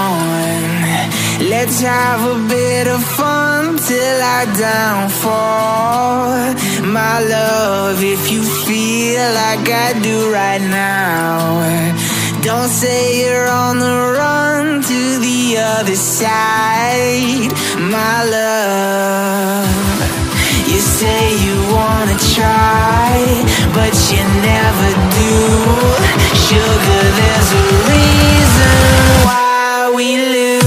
on. Let's have a bit of fun till I downfall. My love, if you feel like I do right now, don't say you're on the run to the other side. My love, you say you wanna try, but you never do. Sugar, there's a reason why we lose.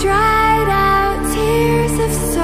Dried out tears of sorrow.